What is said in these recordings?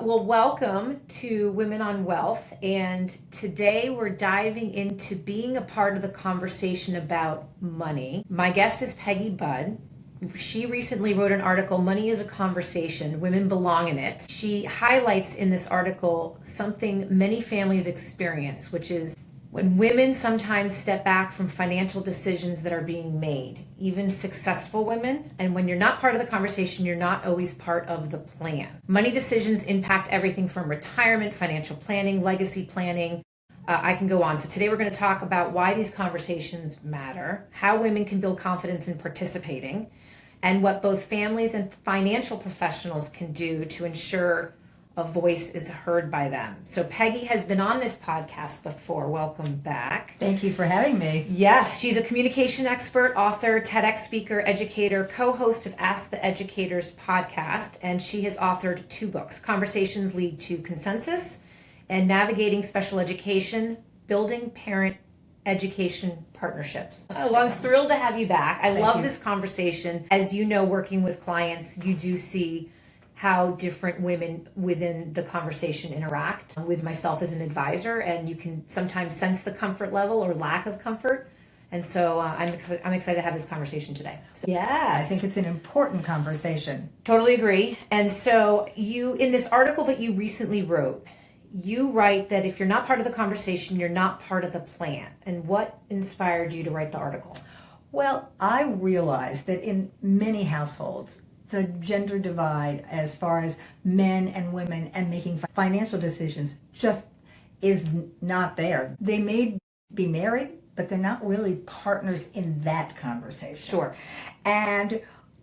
Well, welcome to Women on Wealth. And today we're diving into being a part of the conversation about money. My guest is Peggy Bud. She recently wrote an article, Money is a Conversation, Women Belong in It. She highlights in this article something many families experience, which is when women sometimes step back from financial decisions that are being made, even successful women, and when you're not part of the conversation, you're not always part of the plan. Money decisions impact everything from retirement, financial planning, legacy planning. I can go on. So today we're going to talk about why these conversations matter, how women can build confidence in participating, and what both families and financial professionals can do to ensure a voice is heard by them. So Peggy has been on this podcast before. Welcome back. Thank you for having me. Yes, she's a communication expert, author, TEDx speaker, educator, co-host of Ask the Educators podcast, and she has authored 2 books, Conversations Lead to Consensus and Navigating Special Education, Building Parent Education Partnerships. Well, I'm thrilled to have you back. I love this conversation. As you know, working with clients, you do see how different women within the conversation interact with myself as an advisor, and you can sometimes sense the comfort level or lack of comfort. And so I'm excited to have this conversation today. So, yes. I think it's an important conversation. Totally agree. And so you, in this article that you recently wrote, you write that if you're not part of the conversation, you're not part of the plan. And what inspired you to write the article? Well, I realized that in many households, the gender divide as far as men and women and making financial decisions just is not there. They may be married, but they're not really partners in that conversation. Sure. And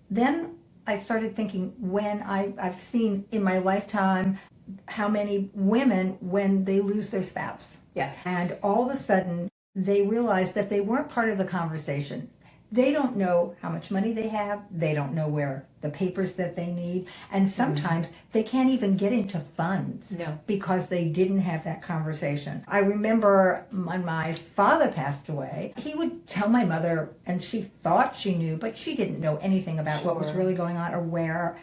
then I started thinking when I've seen in my lifetime how many women, when they lose their spouse. Yes. And all of a sudden they realize that they weren't part of the conversation. They don't know how much money they have. They don't know where the papers that they need. And sometimes they can't even get into funds because they didn't have that conversation. I remember when my father passed away, he would tell my mother, and she thought she knew, but she didn't know anything about what was really going on or where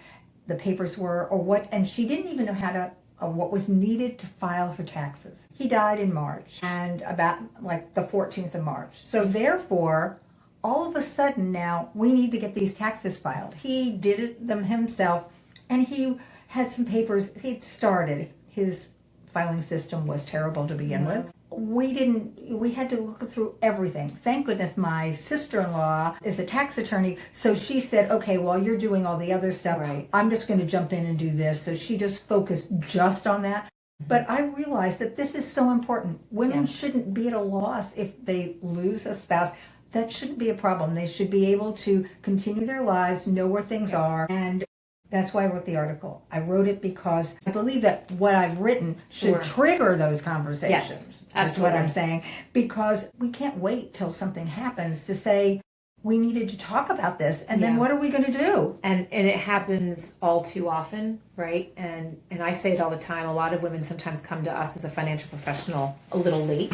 the papers were or what, and she didn't even know how to what was needed to file her taxes. He died in March, and about like the 14th of March. So therefore, all of a sudden now we need to get these taxes filed. He did them himself, and he had some papers. He'd started. His filing system was terrible to begin with. We had to look through everything. Thank goodness my sister-in-law is a tax attorney, so she said, okay, while you're doing all the other stuff, I'm just going to jump in and do this. So she just focused just on that. But I realized that this is so important. Women shouldn't be at a loss if they lose a spouse. That shouldn't be a problem. They should be able to continue their lives, know where things are, and that's why I wrote the article. I wrote it because I believe that what I've written should trigger those conversations. Yes, absolutely. That's what I'm saying. Because we can't wait till something happens to say, we needed to talk about this, and then what are we going to do? And it happens all too often, right? And I say it all the time. A lot of women sometimes come to us as a financial professional a little late,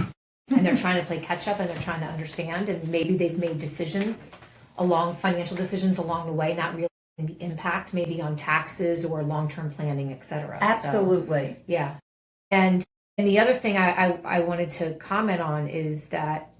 and they're trying to play catch up, and they're trying to understand, and maybe they've made financial decisions along the way, not realizing the impact maybe on taxes or long-term planning, et cetera. Absolutely. So, yeah. And the other thing I wanted to comment on is that,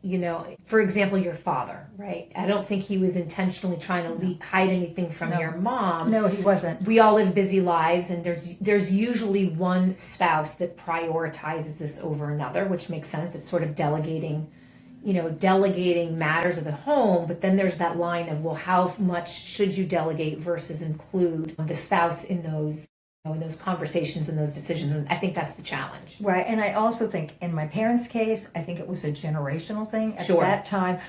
for example, your father, right? I don't think he was intentionally trying to hide anything from your mom. No, he wasn't. We all live busy lives, and there's usually one spouse that prioritizes this over another, which makes sense. It's sort of delegating matters of the home, but then there's that line of, well, how much should you delegate versus include the spouse in those conversations and those decisions? And I think that's the challenge. Right. And I also think in my parents' case, I think it was a generational thing. At that time,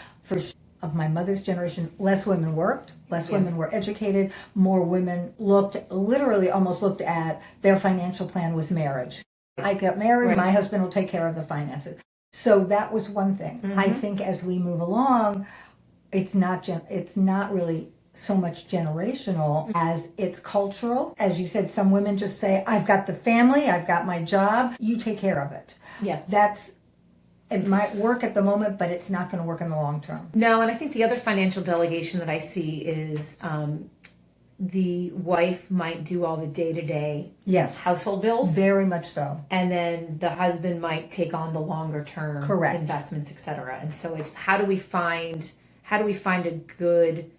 of my mother's generation, less women worked, less women were educated, more women almost looked at their financial plan was marriage. I got married, my husband will take care of the finances. So that was one thing. I think as we move along, it's not really so much generational as it's cultural. As you said, some women just say, I've got the family, I've got my job, you take care of it. Yeah. It might work at the moment, but it's not going to work in the long term. No, and I think the other financial delegation that I see is the wife might do all the day-to-day Yes. household bills, Very much so. and then the husband might take on the longer term Correct. investments, etc. And so it's how do we find a good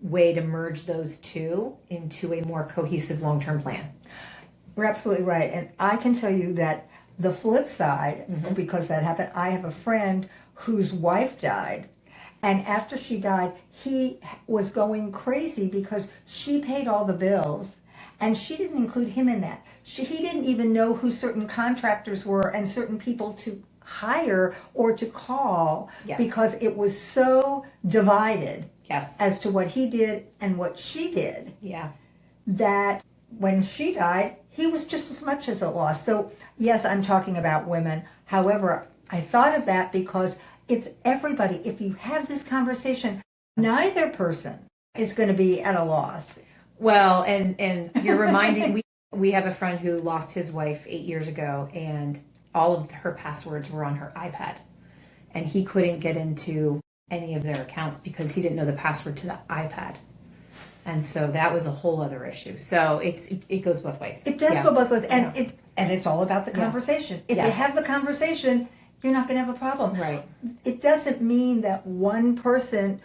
way to merge those two into a more cohesive long-term plan? You're absolutely right. And I can tell you that the flip side, because that happened, I have a friend whose wife died. And after she died, he was going crazy because she paid all the bills and she didn't include him in that. He didn't even know who certain contractors were and certain people to hire or to call because it was so divided as to what he did and what she did. Yeah. That when she died, he was just as much as a loss. So yes, I'm talking about women. However, I thought of that because it's everybody. If you have this conversation, neither person is going to be at a loss. Well, and you're reminding we have a friend who lost his wife 8 years ago, and all of her passwords were on her iPad, and he couldn't get into any of their accounts because he didn't know the password to the iPad. And so that was a whole other issue. So it goes both ways. It does go both ways, and it's all about the conversation. If you have the conversation, you're not going to have a problem. Right. It doesn't mean that one person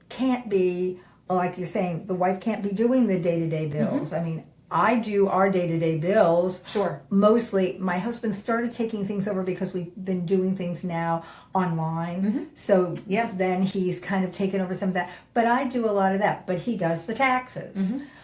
can't be, like you're saying, the wife can't be doing the day-to-day bills. I mean, I do our day-to-day bills. Sure. Mostly, my husband started taking things over because we've been doing things now online. So then he's kind of taken over some of that. But I do a lot of that. But he does the taxes.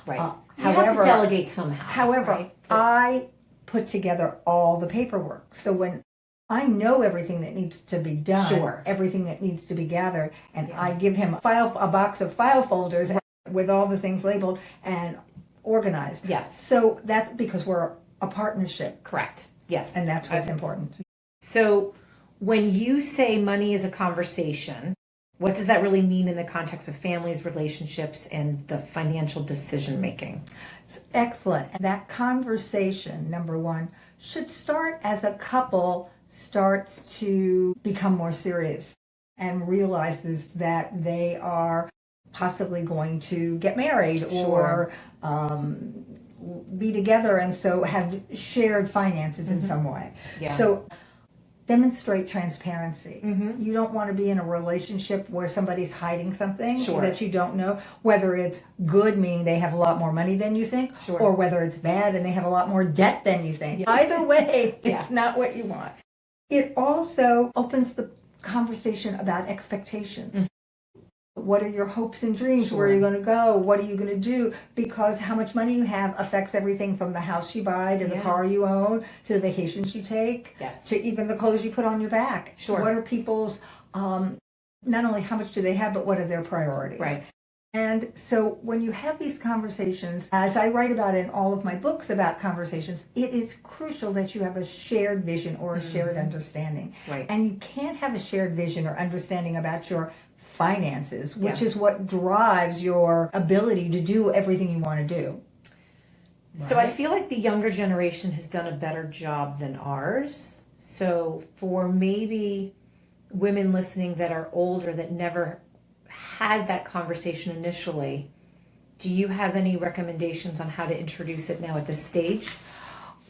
Right. You have to delegate somehow. However, I put together all the paperwork. So when I know everything that needs to be done, everything that needs to be gathered, and I give him a box of file folders with all the things labeled and organized. Yes. So that's because we're a partnership. Correct. Yes. And that's what's important. So when you say money is a conversation, what does that really mean in the context of families, relationships, and the financial decision making? It's excellent. And that conversation, number one, should start as a couple starts to become more serious and realizes that they are possibly going to get married or be together, and so have shared finances in some way. So demonstrate transparency. You don't want to be in a relationship where somebody's hiding something that you don't know, whether it's good, meaning they have a lot more money than you think, or whether it's bad and they have a lot more debt than you think. Either way, it's not what you want. It also opens the conversation about expectations. What are your hopes and dreams? Where are you going to go? What are you going to do? Because how much money you have affects everything from the house you buy to the car you own to the vacations you take to even the clothes you put on your back. What are people's, not only how much do they have, but what are their priorities? Right. And so when you have these conversations, as I write about in all of my books about conversations, it is crucial that you have a shared vision or a shared understanding. Right. And you can't have a shared vision or understanding about your finances, which is what drives your ability to do everything you want to do. So I feel like the younger generation has done a better job than ours. So for maybe women listening that are older that never had that conversation initially, do you have any recommendations on how to introduce it now at this stage?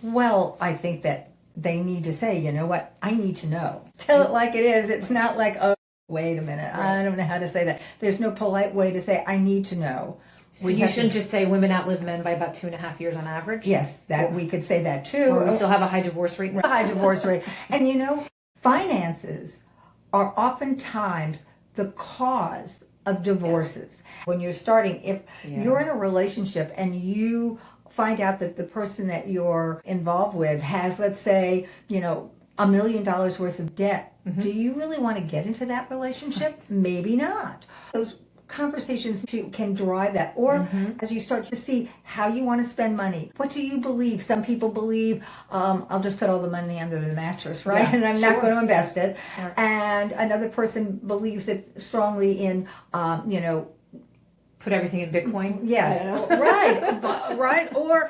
Well, I think that they need to say, you know what, I need to know. Tell it like it is. It's not like, oh, wait a minute, I don't know how to say that. There's no polite way to say, I need to know. So you shouldn't just say women outlive men by about 2.5 years on average? Yes, we could say that too. Or we still have a high divorce rate. A high divorce rate. And you know, finances are oftentimes the cause of divorces. When you're starting, if you're in a relationship and you find out that the person that you're involved with has, let's say, $1 million worth of debt, do you really want to get into that relationship? Maybe not. Those conversations can drive that. Or as you start to see how you want to spend money, what do you believe? Some people believe, I'll just put all the money under the mattress, right? And I'm not going to invest it. And another person believes it strongly in, Put everything in Bitcoin. Yes, right. Or,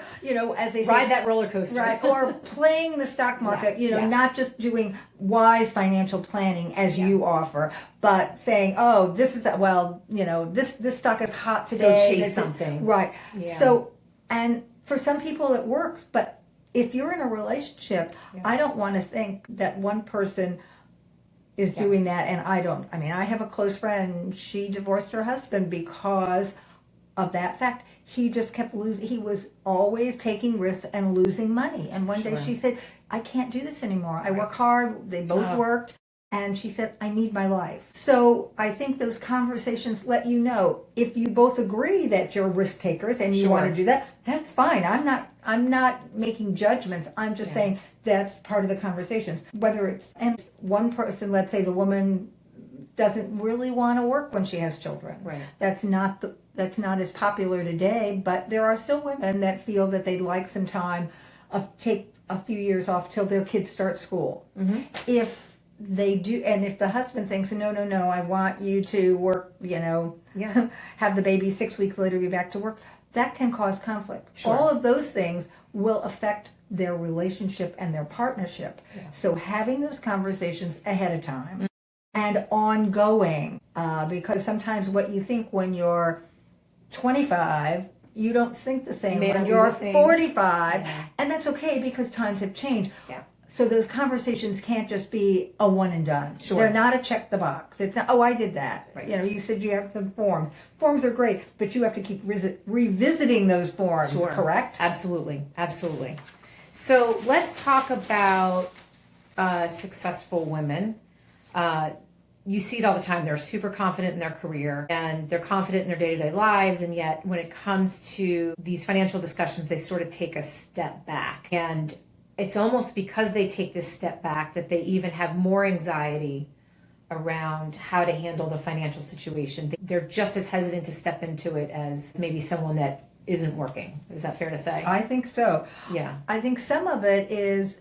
as they say, ride that roller coaster. Right. Or playing the stock market, Yes. not just doing wise financial planning as you offer, but saying, oh, this is, this stock is hot today. Go chase something. Right. Yeah. So, and for some people it works, but if you're in a relationship, I don't want to think that one person is doing that and I don't. I mean, I have a close friend, she divorced her husband because of that fact. He just kept losing. He was always taking risks and losing money. And one day she said, I can't do this anymore. I work hard. They both worked. And she said, I need my life. So I think those conversations let you know if you both agree that you're risk takers and you want to do that, that's fine. I'm not making judgments. I'm just saying that's part of the conversations. Whether it's, and one person, let's say the woman doesn't really want to work when she has children. Right. That's not as popular today, but there are still women that feel that they'd like some time take a few years off till their kids start school. Mm-hmm. If they do, and if the husband thinks, no, I want you to work, have the baby 6 weeks later, be back to work, that can cause conflict. Sure. All of those things will affect their relationship and their partnership. Yeah. So having those conversations ahead of time and ongoing, because sometimes what you think when you're 25, you don't think the same when you're 45, and that's okay because times have changed. Yeah. So those conversations can't just be a one and done. Sure. They're not a check the box. It's not, I did that. Right. You said you have some forms. Forms are great, but you have to keep revisiting those forms, correct? Absolutely. So let's talk about successful women. You see it all the time. They're super confident in their career and they're confident in their day-to-day lives. And yet when it comes to these financial discussions, they sort of take a step back. And it's almost because they take this step back that they even have more anxiety around how to handle the financial situation. They're just as hesitant to step into it as maybe someone that isn't working. Is that fair to say? I think so. Yeah. I think some of it is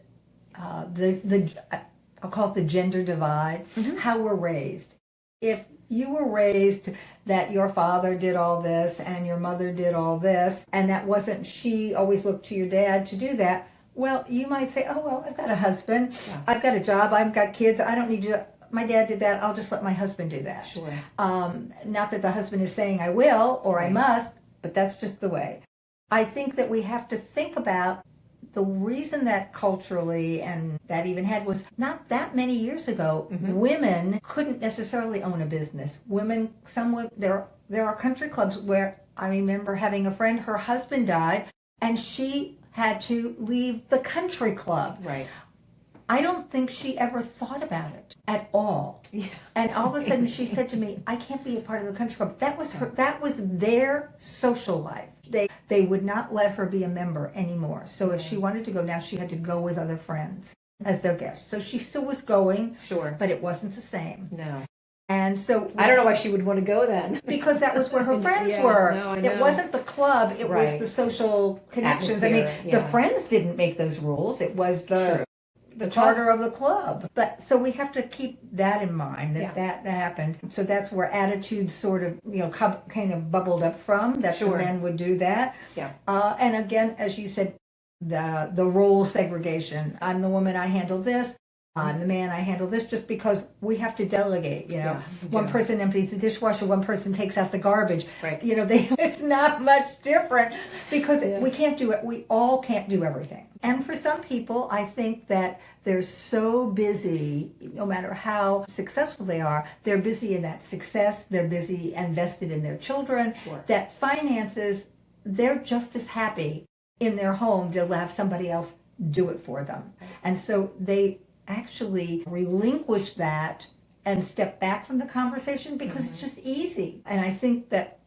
I'll call it the gender divide, how we're raised. If you were raised that your father did all this and your mother did all this, and that wasn't, she always looked to your dad to do that, well, you might say, oh, well, I've got a husband, I've got a job, I've got kids, I don't need to, my dad did that, I'll just let my husband do that. Sure. Not that the husband is saying I will or I must, but that's just the way. I think that we have to think about the reason that culturally, and that even had, was not that many years ago, women couldn't necessarily own a business. Women, there are country clubs where I remember having a friend, her husband died, and she had to leave the country club. Right. I don't think she ever thought about it at all. Yeah, and all of a sudden she said to me, I can't be a part of the country club. That was their social life. They would not let her be a member anymore. So if she wanted to go now, she had to go with other friends as their guests. So she still was going, but it wasn't the same. No. And so I don't know why she would want to go then. Because that was where her friends were. No, I know. It wasn't the club, it was the social connections. Atmosphere, I mean, the friends didn't make those rules. It was the charter of the club. But so we have to keep that in mind, that happened. So that's where attitudes sort of, kind of bubbled up from, that the men would do that. Yeah. And again, as you said, the role segregation. I'm the woman, I handle this. I'm the man, I handle this, just because we have to delegate, one person empties the dishwasher, one person takes out the garbage. Right. It's not much different because we can't do it. We all can't do everything. And for some people, I think that they're so busy, no matter how successful they are, they're busy in that success, they're busy invested in their children, that finances, they're just as happy in their home to have somebody else do it for them. And so they actually relinquish that and step back from the conversation because it's just easy. And I think that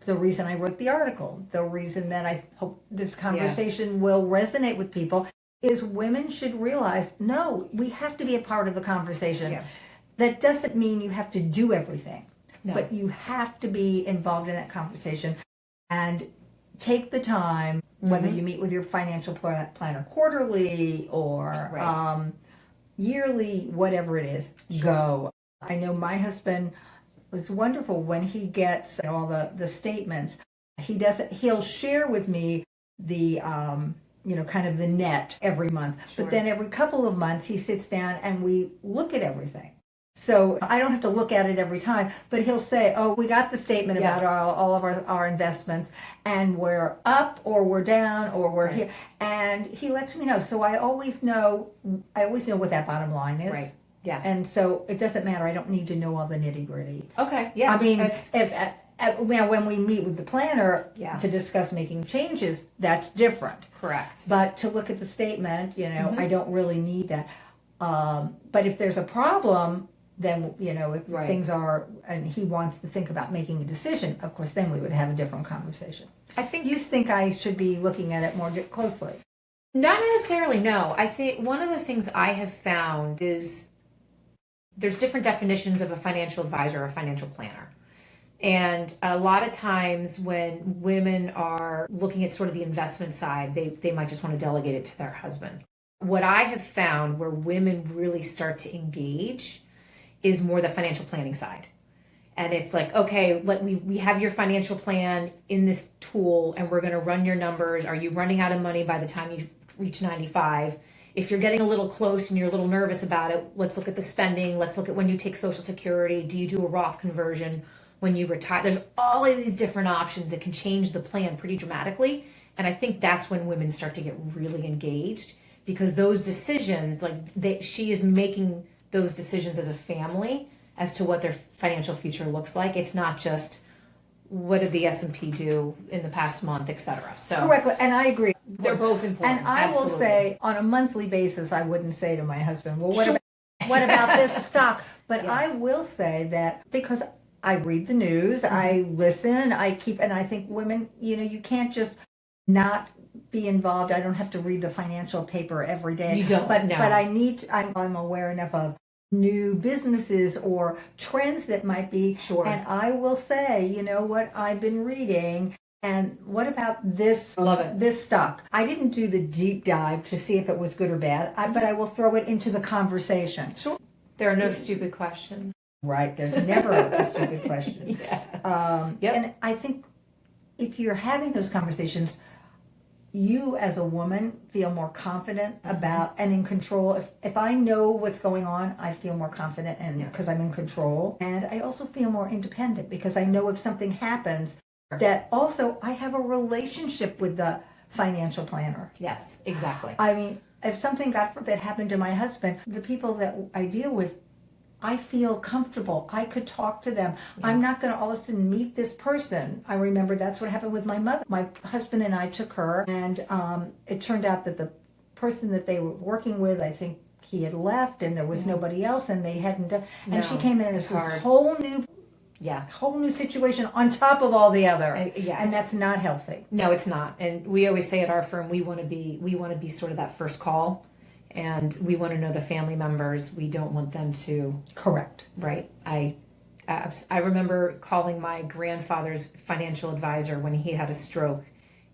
the reason I wrote the article, the reason that I hope this conversation will resonate with people, is women should realize, no, we have to be a part of the conversation. Yeah. That doesn't mean you have to do everything, but you have to be involved in that conversation and take the time, whether you meet with your financial planner quarterly or yearly, whatever it is, go. I know my husband It's wonderful when he gets all the statements. He'll share with me the kind of the net every month. Sure. But then every couple of months he sits down and we look at everything. So I don't have to look at it every time, but he'll say, oh, we got the statement about all of our investments, and we're up or we're down or we're here. And he lets me know. So I always know what that bottom line is. Right. Yeah. And so it doesn't matter. I don't need to know all the nitty gritty. Okay. Yeah. I mean, when we meet with the planner to discuss making changes, that's different. Correct. But to look at the statement, I don't really need that. But if there's a problem, then, if things are, and he wants to think about making a decision, of course, then we would have a different conversation. You think I should be looking at it more closely? Not necessarily, no. I think one of the things I have found is there's different definitions of a financial advisor or a financial planner. And a lot of times when women are looking at sort of the investment side, they might just want to delegate it to their husband. What I have found where women really start to engage is more the financial planning side. And it's like, okay, we have your financial plan in this tool and we're going to run your numbers. Are you running out of money by the time you reach 95? If you're getting a little close and you're a little nervous about it, let's look at the spending. Let's look at when you take Social Security. Do you do a Roth conversion when you retire? There's all of these different options that can change the plan pretty dramatically. And I think that's when women start to get really engaged, because those decisions, she is making those decisions as a family as to what their financial future looks like. It's not just what did the S&P do in the past month, etc. So correctly, and I agree. They're both important. And I will say, on a monthly basis, I wouldn't say to my husband, well, what about this stock? But I will say that because I read the news, I listen, I think women, you can't just not be involved. I don't have to read the financial paper every day. You don't, but I'm aware enough of new businesses or trends that might be. Sure. And I will say, what I've been reading, and what about this? Love it. This stock. I didn't do the deep dive to see if it was good or bad, but I will throw it into the conversation. Sure. There are no stupid questions. Right. There's never a stupid question. Yep. And I think if you're having those conversations, you as a woman feel more confident about and in control. If I know what's going on, I feel more confident because I'm in control. And I also feel more independent because I know if something happens that also I have a relationship with the financial planner. Yes, exactly. I mean, if something, God forbid, happened to my husband, the people that I deal with, I feel comfortable. I could talk to them. Yeah. I'm not going to all of a sudden meet this person. I remember that's what happened with my mother. My husband and I took her, and it turned out that the person that they were working with, I think he had left, and there was nobody else, and they hadn't done. And she came in as this whole new situation on top of all the other. Yes. And that's not healthy. No, it's not. And we always say at our firm, we want to be sort of that first call. And we want to know the family members. We don't want them to... Correct. Right. I remember calling my grandfather's financial advisor when he had a stroke.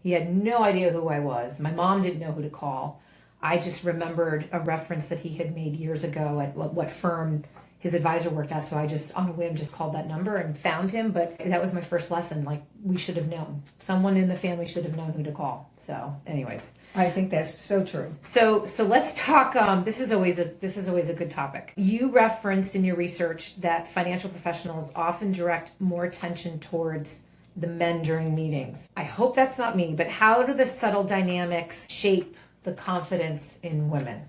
He had no idea who I was. My mom didn't know who to call. I just remembered a reference that he had made years ago at what firm his advisor worked at. So I just, on a whim, just called that number and found him. But that was my first lesson. We should have known. Someone in the family should have known who to call. So anyways... I think that's so true. So let's talk. This is always a good topic. You referenced in your research that financial professionals often direct more attention towards the men during meetings. I hope that's not me, but how do the subtle dynamics shape the confidence in women?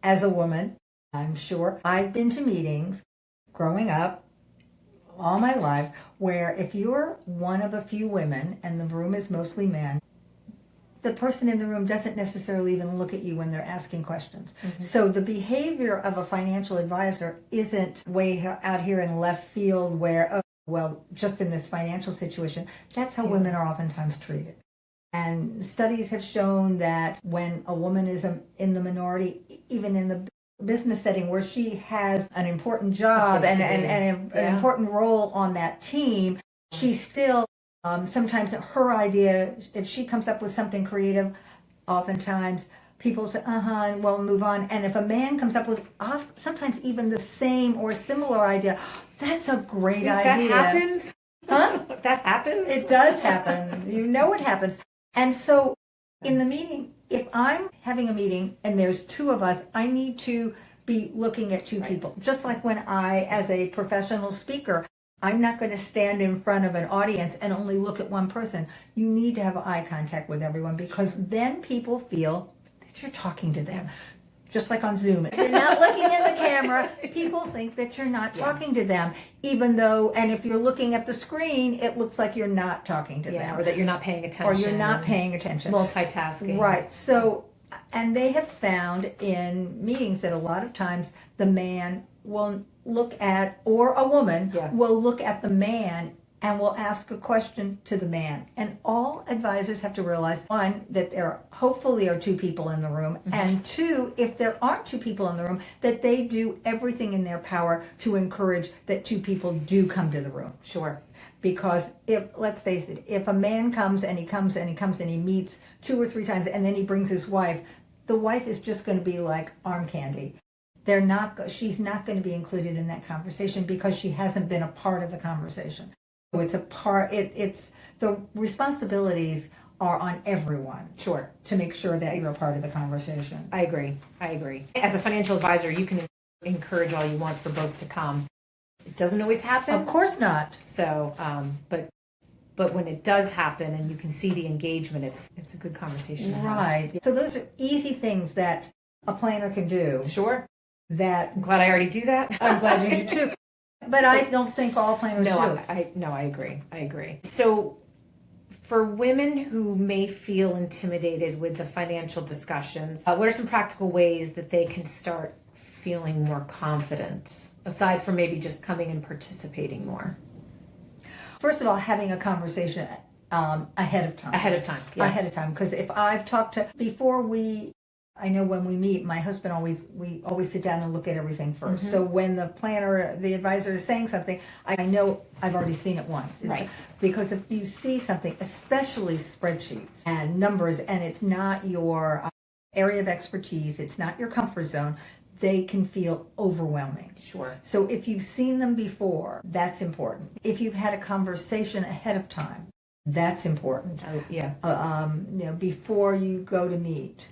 As a woman, I'm sure I've been to meetings growing up all my life where if you're one of a few women and the room is mostly men, the person in the room doesn't necessarily even look at you when they're asking questions. Mm-hmm. So the behavior of a financial advisor isn't way out here in left field where, just in this financial situation. That's how women are oftentimes treated. And studies have shown that when a woman is in the minority, even in the business setting where she has an important job and an important role on that team, she's still... sometimes her idea, if she comes up with something creative, oftentimes people say, and we'll move on. And if a man comes up with sometimes even the same or similar idea, that's a great idea. That happens? Huh? That happens? It does happen. You know it happens. And so in the meeting, if I'm having a meeting and there's two of us, I need to be looking at two people. Just like when I, as a professional speaker, I'm not going to stand in front of an audience and only look at one person. You need to have eye contact with everyone, because then people feel that you're talking to them. Just like on Zoom. If you're not looking at the camera, people think that you're not talking to them, even though, and if you're looking at the screen, it looks like you're not talking to them. Or that you're not paying attention. Or you're not paying attention. Multitasking. Right. So, and they have found in meetings that a lot of times the man will look at, or a woman will look at the man and will ask a question to the man. And all advisors have to realize, one, that there hopefully are two people in the room, and two, if there aren't two people in the room, that they do everything in their power to encourage that two people do come to the room. Sure. Because let's face it, if a man comes and he meets 2 or 3 times and then he brings his wife, the wife is just going to be like arm candy. She's not going to be included in that conversation because she hasn't been a part of the conversation. So it's the responsibilities are on everyone. Sure. To make sure that you're a part of the conversation. I agree. As a financial advisor, you can encourage all you want for both to come. It doesn't always happen. Of course not. So, but when it does happen and you can see the engagement, it's a good conversation to have. Right. So those are easy things that a planner can do. Sure. I'm glad I already do that. I'm glad you do too. But I don't think all planners do. I agree. So for women who may feel intimidated with the financial discussions, what are some practical ways that they can start feeling more confident, aside from maybe just coming and participating more? First of all, having a conversation ahead of time. Ahead of time. Because if I've talked to, I know when we meet, my husband we always sit down and look at everything first. So when the advisor is saying something, I know I've already seen it once. Right. Because if you see something, especially spreadsheets and numbers, and it's not your area of expertise, it's not your comfort zone, they can feel overwhelming. Sure. So if you've seen them before, that's important. If you've had a conversation ahead of time, that's important. Before you go to meet.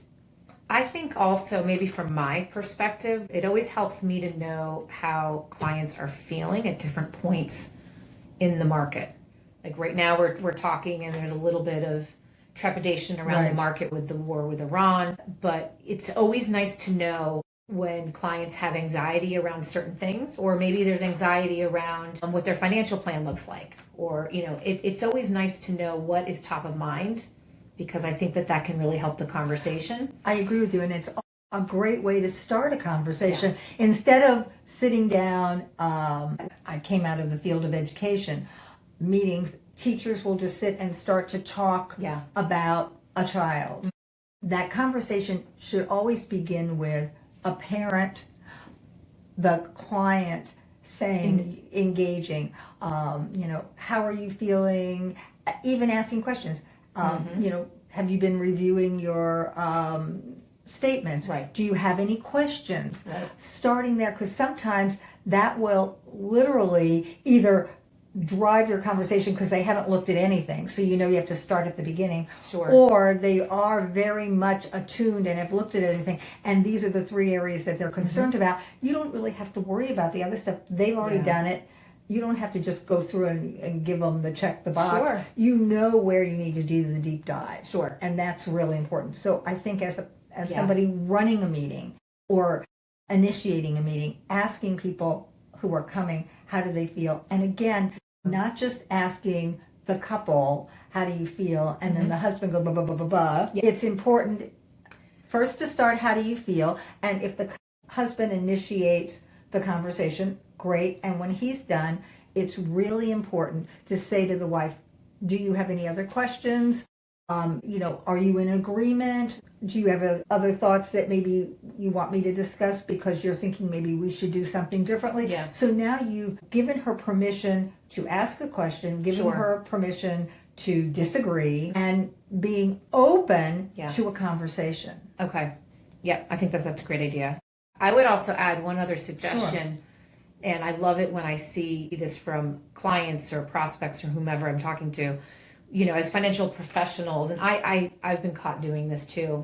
I think also, maybe from my perspective, it always helps me to know how clients are feeling at different points in the market. Like right now we're talking and there's a little bit of trepidation around the market with the war with Iran, but it's always nice to know when clients have anxiety around certain things, or maybe there's anxiety around what their financial plan looks like, or it's always nice to know what is top of mind, because I think that can really help the conversation. I agree with you, and it's a great way to start a conversation. Instead of sitting down, I came out of the field of education, meetings, teachers will just sit and start to talk about a child. That conversation should always begin with a parent, the client saying, engaging, how are you feeling, even asking questions. Have you been reviewing your statements? Right. Do you have any questions? Right. Starting there, because sometimes that will literally either drive your conversation because they haven't looked at anything, so you have to start at the beginning. Sure. Or they are very much attuned and have looked at everything, and these are the 3 areas that they're concerned about. You don't really have to worry about the other stuff. They've already done it. You don't have to just go through and give them check the box. Sure. You know where you need to do the deep dive. Sure. And that's really important. So I think as somebody running a meeting or initiating a meeting, asking people who are coming, how do they feel? And again, not just asking the couple, how do you feel? And then the husband go, blah, blah, blah, blah, blah. Yeah. It's important first to start, how do you feel? And if the husband initiates the conversation, great. And when he's done, it's really important to say to the wife, do you have any other questions? Are you in agreement? Do you have other thoughts that maybe you want me to discuss because you're thinking maybe we should do something differently? Yeah. So now you've given her permission to ask a question, given her permission to disagree and being open Yeah. to a conversation. Okay. Yeah, I think that's a great idea. I would also add one other suggestion, and I love it when I see this from clients or prospects or whomever I'm talking to, as financial professionals, and I've been caught doing this too,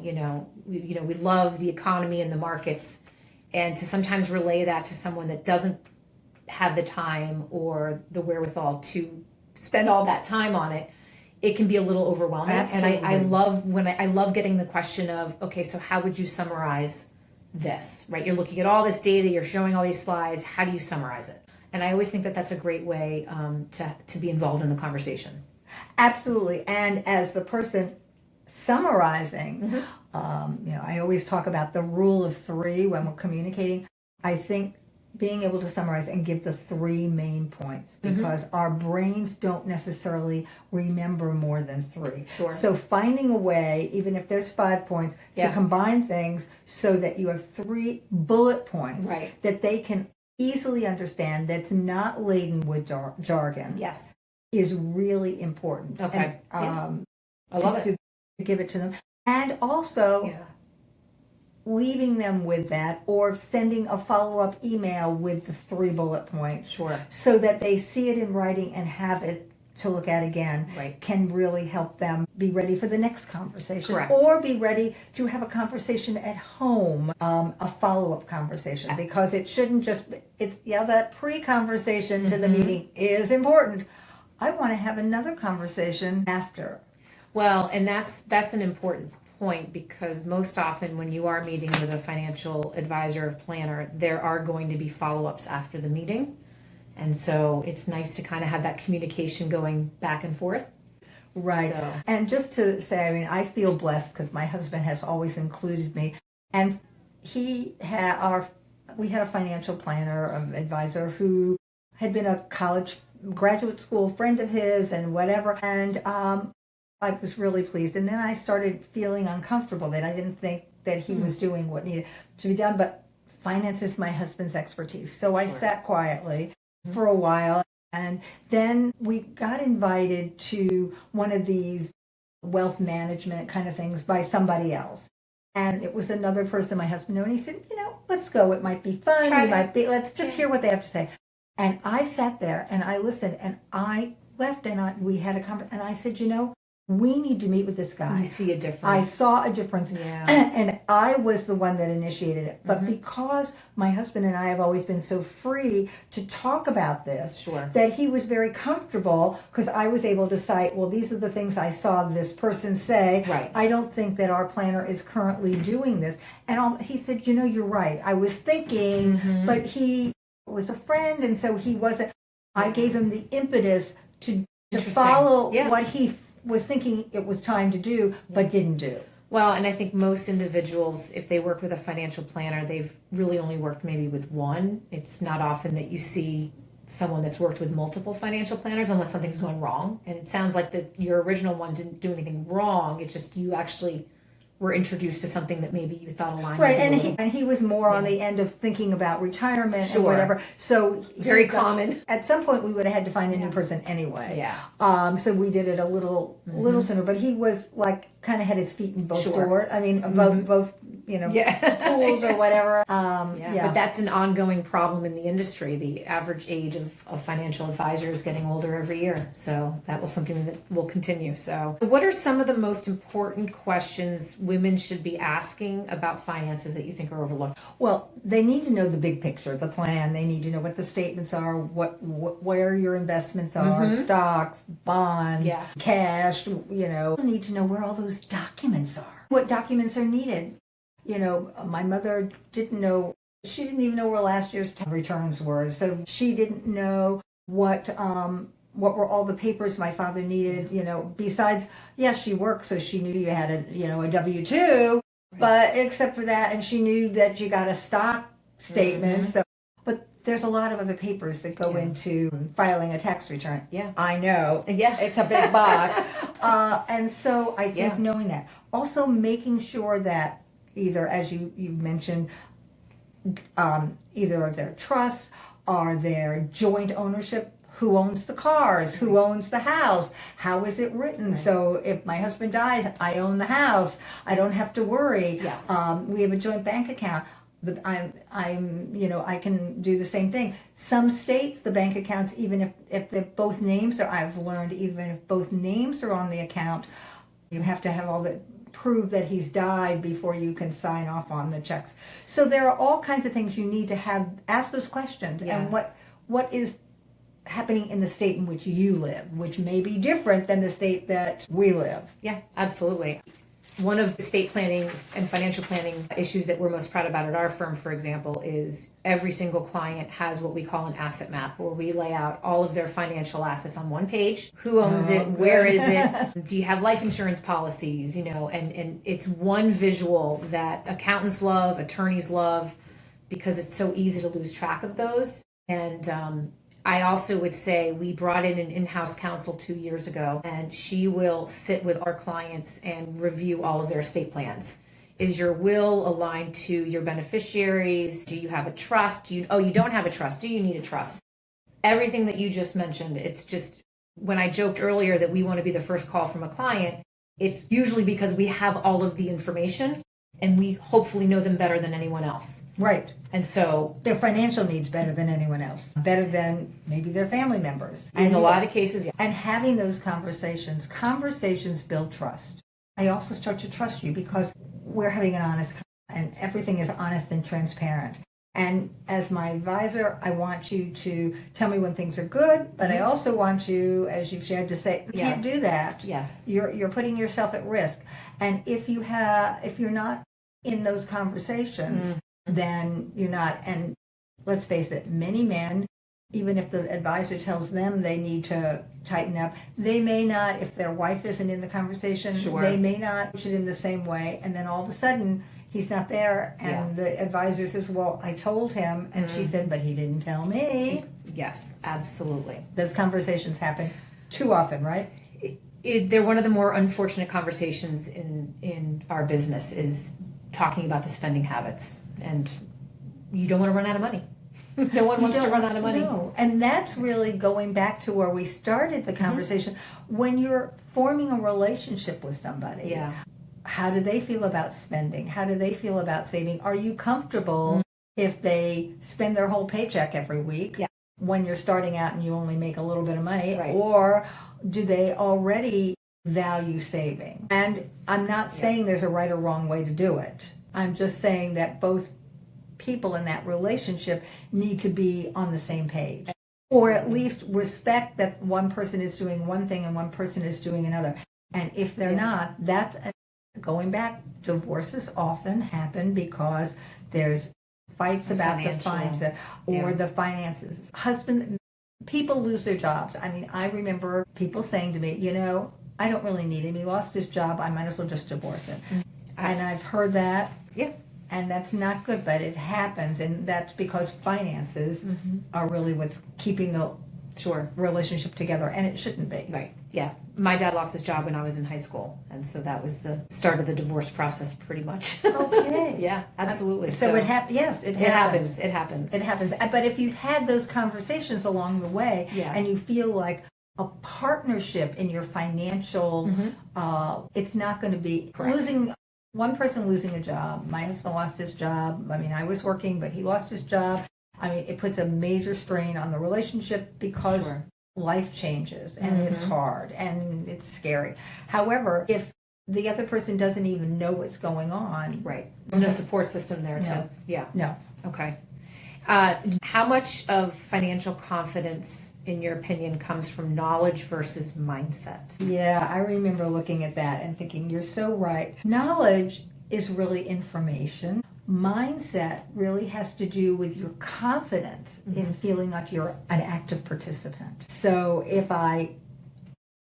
we love the economy and the markets, and to sometimes relay that to someone that doesn't have the time or the wherewithal to spend all that time on it, it can be a little overwhelming. Absolutely. And I love getting the question of, okay, so how would you summarize this, right? You're looking at all this data, you're showing all these slides, how do you summarize it? And I always think that that's a great way to be involved in the conversation. Absolutely. And as the person summarizing, I always talk about the rule of three when we're communicating. I think being able to summarize and give the three main points, because our brains don't necessarily remember more than three. Sure. So finding a way, even if there's 5 points, to combine things so that you have 3 bullet points that they can easily understand, that's not laden with jargon. Yes. Is really important. Okay. And, I love it. To give it to them. And also leaving them with that, or sending a follow-up email with the 3 bullet points. Sure. So that they see it in writing and have it to look at again. Right. Can really help them be ready for the next conversation. Correct. Or be ready to have a conversation at home, a follow-up conversation, because it shouldn't just, that pre-conversation to the meeting is important. I want to have another conversation after. Well, and that's an important point, because most often when you are meeting with a financial advisor or planner, there are going to be follow-ups after the meeting. And so it's nice to kind of have that communication going back and forth. Right. So. And just to say, I feel blessed because my husband has always included me. And we had a financial planner, advisor, who had been a graduate school friend of his and whatever. And I was really pleased. And then I started feeling uncomfortable that I didn't think that he was doing what needed to be done. But finance is my husband's expertise. So I sat quietly for a while. And then we got invited to one of these wealth management kind of things by somebody else. And it was another person my husband knew. And he said, let's go. It might be fun. Let's just hear what they have to say. And I sat there and I listened, and I left, and we had a conversation. And I said, we need to meet with this guy. You see a difference. I saw a difference. Yeah. And I was the one that initiated it. But because my husband and I have always been so free to talk about this, that he was very comfortable, because I was able to cite, well, these are the things I saw this person say. Right. I don't think that our planner is currently doing this. And he said, you're right. I was thinking, but he was a friend, and so he wasn't. I gave him the impetus to follow what he was thinking it was time to do, but didn't do. Well, and I think most individuals, if they work with a financial planner, they've really only worked maybe with one. It's not often that you see someone that's worked with multiple financial planners unless something's going wrong. And it sounds like that your original one didn't do anything wrong. It's just you actually were introduced to something that maybe you thought aligned. Right, and he was more on the end of thinking about retirement and whatever. So very common. At some point, we would have had to find a new person anyway. Yeah. So we did it a little sooner. But he was kind of had his feet in both doors. Both pools or whatever. But that's an ongoing problem in the industry. The average age of financial advisors is getting older every year. So that was something that will continue. So what are some of the most important questions women should be asking about finances that you think are overlooked? Well, they need to know the big picture, the plan. They need to know what the statements are, where your investments are, stocks, bonds, cash, They need to know where all those documents are, what documents are needed. My mother didn't know. She didn't even know where last year's tax returns were. So she didn't know what were all the papers my father needed, besides, yes, she worked, so she knew you had a W-2, but except for that, and she knew that you got a stock statement. So, but there's a lot of other papers that go into filing a tax return. Yeah. I know. Yeah. It's a big box. And so I think knowing that. Also making sure that either, as you mentioned, either their trusts or their joint ownership, who owns the cars, who owns the house, how is it written? So if my husband dies, I own the house. I don't have to worry. Yes. We have a joint bank account. But I can do the same thing. Some states, the bank accounts, even if both names are, I've learned, even if both names are on the account, you have to have all the prove that he's died before you can sign off on the checks. So there are all kinds of things you need to ask those questions. Yes. And what is happening in the state in which you live, which may be different than the state that we live. Yeah, absolutely. One of the estate planning and financial planning issues that we're most proud about at our firm, for example, is every single client has what we call an asset map, where we lay out all of their financial assets on one page. Who owns it? Good. Where is it? Do you have life insurance policies? And it's one visual that accountants love, attorneys love, because it's so easy to lose track of those. And I also would say we brought in an in-house counsel 2 years ago, and she will sit with our clients and review all of their estate plans. Is your will aligned to your beneficiaries? Do you have a trust? You don't have a trust. Do you need a trust? Everything that you just mentioned, it's just, when I joked earlier that we want to be the first call from a client, it's usually because we have all of the information and we hopefully know them better than anyone else. Right. And so their financial needs better than anyone else, better than maybe their family members. In a lot of cases, yeah. And having those conversations build trust. I also start to trust you because we're having an honest, and everything is honest and transparent. And as my advisor, I want you to tell me when things are good, but I also want you, as you've shared, to say, you can't do that. Yes. You're putting yourself at risk. And if you're not in those conversations, then you're not. And let's face it, many men, even if the advisor tells them they need to tighten up, they may not, if their wife isn't in the conversation, they may not push it in the same way. And then all of a sudden, he's not there. And the advisor says, well, I told him. And she said, but he didn't tell me. Yes, absolutely. Those conversations happen too often, right? They're one of the more unfortunate conversations in our business, is talking about the spending habits. And you don't want to run out of money. No one wants to run out of money. No. And that's really going back to where we started the conversation. When you're forming a relationship with somebody, how do they feel about spending? How do they feel about saving? Are you comfortable if they spend their whole paycheck every week when you're starting out and you only make a little bit of money? Right. Or do they already value saving? And I'm not saying there's a right or wrong way to do it. I'm just saying that both people in that relationship need to be on the same page, or at least respect that one person is doing one thing and one person is doing another. And if they're not, that's going back. Divorces often happen because there's fights about the finances or the finances. People lose their jobs. I mean, I remember people saying to me, I don't really need him. He lost his job. I might as well just divorce him. And I've heard that. Yeah. And that's not good, but it happens. And that's because finances are really what's keeping the relationship together. And it shouldn't be. Right. Yeah. My dad lost his job when I was in high school. And so that was the start of the divorce process, pretty much. Okay. Yeah, absolutely. So it happens. Yes, it happens. It happens. It happens. But if you've had those conversations along the way and you feel like a partnership in your financial, it's not going to be losing. One person losing a job. My husband lost his job. I mean, I was working, but he lost his job. I mean, it puts a major strain on the relationship because life changes and it's hard and it's scary. However, if the other person doesn't even know what's going on. Right. There's no support system there No. Okay. How much of financial confidence, in your opinion, comes from knowledge versus mindset? Yeah, I remember looking at that and thinking, you're so right. Knowledge is really information. Mindset really has to do with your confidence in feeling like you're an active participant. So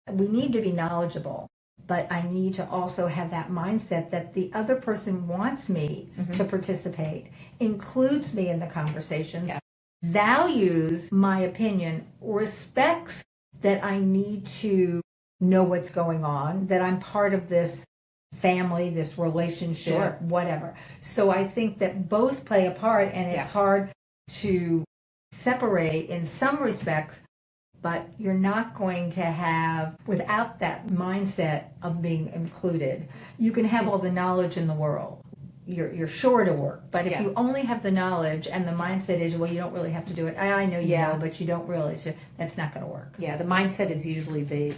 we need to be knowledgeable, but I need to also have that mindset that the other person wants me to participate, includes me in the conversation, values my opinion, respects that I need to know what's going on, that I'm part of this family, this relationship, whatever. So I think that both play a part, and it's hard to separate in some respects but you're not going to have, without that mindset of being included, you can have all the knowledge in the world. You're sure to work, but if you only have the knowledge and the mindset is, well, you don't really have to do it. I know you know, but you don't really. That's not going to work. Yeah, the mindset is usually the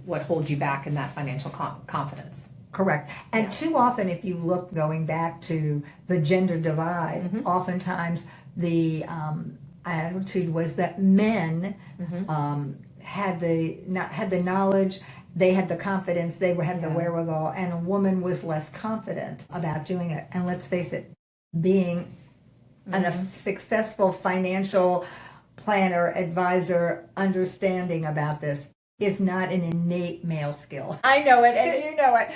what holds you back in that financial confidence. Correct. And too often, if you look going back to the gender divide, oftentimes the attitude was that men had the knowledge, they had the confidence, they had the wherewithal, and a woman was less confident about doing it. And let's face it, being a successful financial planner, advisor, understanding about this is not an innate male skill. I know it, and you know it.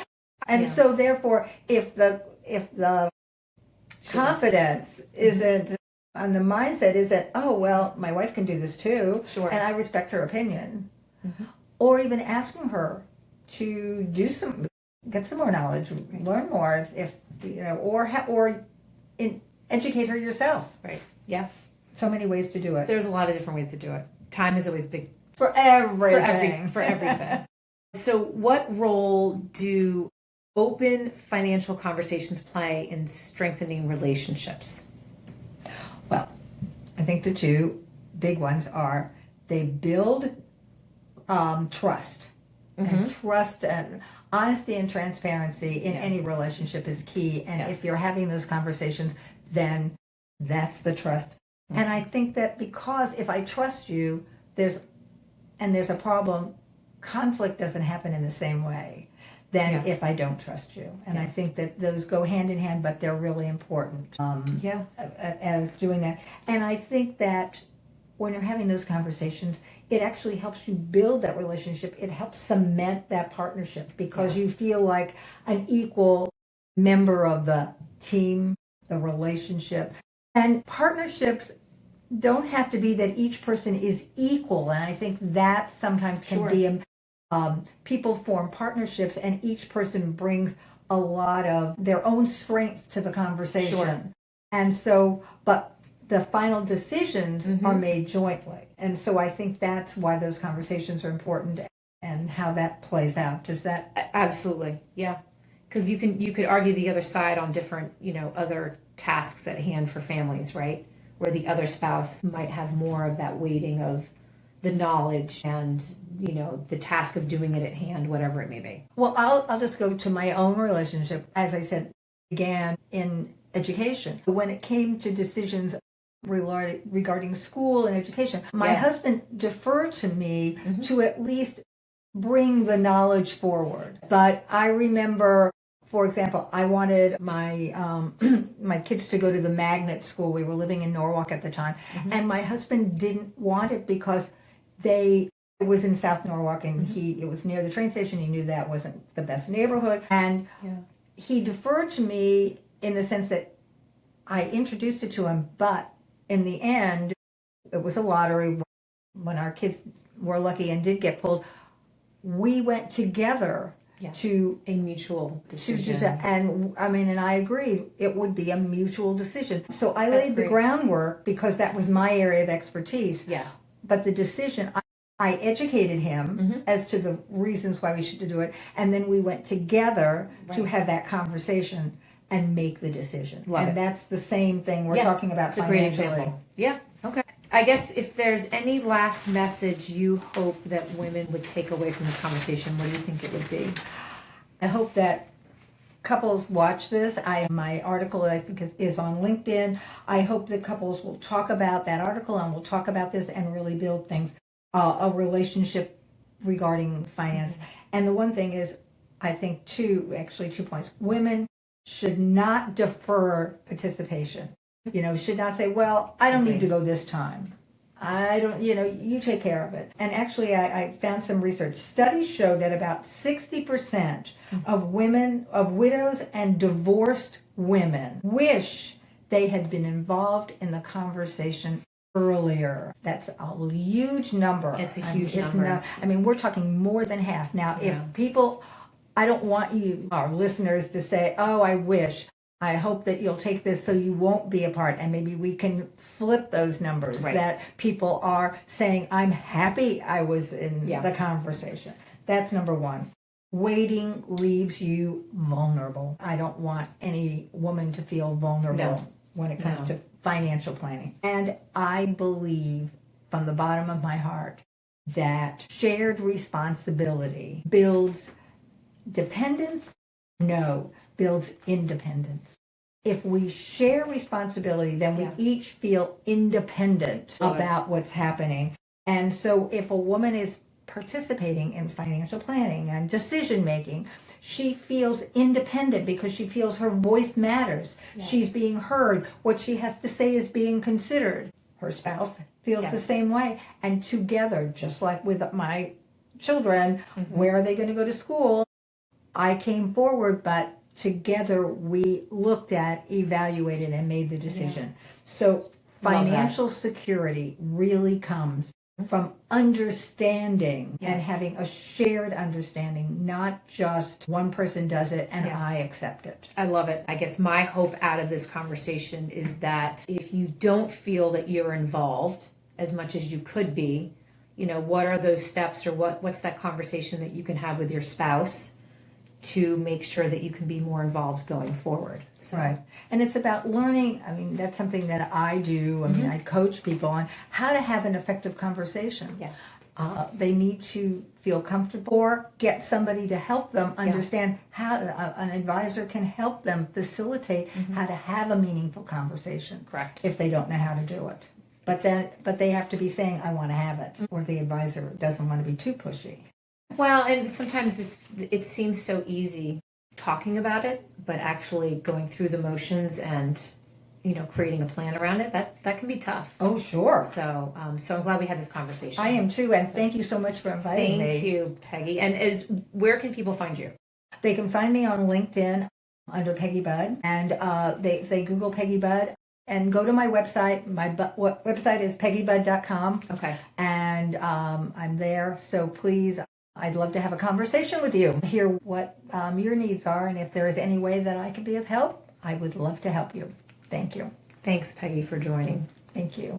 And so therefore, if the confidence isn't, and the mindset is that, oh, well, my wife can do this too, and I respect her opinion, or even asking her to get some more knowledge, learn more, if you know, or educate her yourself. Right. Yeah. So many ways to do it. There's a lot of different ways to do it. Time is always big. For everything. For everything. So what role do open financial conversations play in strengthening relationships? Well, I think the two big ones are they build trust. And trust and honesty and transparency in any relationship is key. And if you're having those conversations, then that's the trust. And I think that because if I trust you, there's a problem, conflict doesn't happen in the same way than if I don't trust you. And I think that those go hand in hand, but they're really important as doing that. And I think that when you're having those conversations, it actually helps you build that relationship. It helps cement that partnership because you feel like an equal member of the team, the relationship. And partnerships don't have to be that each person is equal. And I think that sometimes can be people form partnerships and each person brings a lot of their own strengths to the conversation. And so, but the final decisions are made jointly. And so I think that's why those conversations are important and how that plays out. Does that? Absolutely. Yeah. Because you could argue the other side on different, other tasks at hand for families, right? Where the other spouse might have more of that weighting of the knowledge and, the task of doing it at hand, whatever it may be. Well, I'll just go to my own relationship. As I said, began in education. When it came to decisions regarding school and education, my husband deferred to me to at least bring the knowledge forward. But I remember, for example, I wanted my my kids to go to the magnet school. We were living in Norwalk at the time, and my husband didn't want it because it was in South Norwalk, and it was near the train station. He knew that wasn't the best neighborhood, and he deferred to me in the sense that I introduced it to him, but in the end, it was a lottery. When our kids were lucky and did get pulled, we went together to a mutual decision. And I agreed it would be a mutual decision. So I laid the groundwork because that was my area of expertise. Yeah. But the decision, I educated him as to the reasons why we should do it, and then we went together to have that conversation and make the decision. That's the same thing we're talking about financially. It's a great example. Yeah. Okay. I guess if there's any last message you hope that women would take away from this conversation, what do you think it would be? I hope that couples watch this. My article, I think, is on LinkedIn. I hope that couples will talk about that article and will talk about this and really build things, a relationship regarding finance. And the one thing is, I think, 2 points. Women should not defer participation. Should not say, well, I don't need to go this time. I don't, you take care of it. And actually, I found some research. Studies show that about 60% of widows and divorced women wish they had been involved in the conversation earlier. That's a huge number. It's a huge number. We're talking more than half. Now, if people, I don't want our listeners to say, oh, I wish. I hope that you'll take this so you won't be apart, and maybe we can flip those numbers, Right. that people are saying, I'm happy I was in the conversation. That's number one. Waiting leaves you vulnerable. I don't want any woman to feel vulnerable when it comes to financial planning. And I believe from the bottom of my heart that shared responsibility builds dependence. No, builds independence. If we share responsibility, then we each feel independent about what's happening. And so if a woman is participating in financial planning and decision making, she feels independent because she feels her voice matters. Yes. She's being heard. What she has to say is being considered. Her spouse feels the same way. And together, just like with my children, where are they going to go to school? I came forward, but together we looked at, evaluated, and made the decision. So financial security really comes from understanding and having a shared understanding, not just one person does it and I accept it. I love it. I guess my hope out of this conversation is that if you don't feel that you're involved as much as you could be, you know, what are those steps, or what's that conversation that you can have with your spouse to make sure that you can be more involved going forward. So. Right. And it's about learning. I mean, that's something that I do. I mean, I coach people on how to have an effective conversation. Yeah. They need to feel comfortable or get somebody to help them understand how an advisor can help them facilitate how to have a meaningful conversation. Correct. If they don't know how to do it. But they have to be saying, I want to have it. Or the advisor doesn't want to be too pushy. Well, and sometimes it seems so easy talking about it, but actually going through the motions and, you know, creating a plan around it, that can be tough. Oh, sure. So so I'm glad we had this conversation. I am too, and thank you so much for inviting me. Thank you, Peggy. And where can people find you? They can find me on LinkedIn under Peggy Bud, and they Google Peggy Bud. And go to my website. My website is peggybud.com. Okay. And I'm there, so please, I'd love to have a conversation with you, hear what your needs are, and if there is any way that I can be of help, I would love to help you. Thank you. Thanks, Peggy, for joining. Thank you.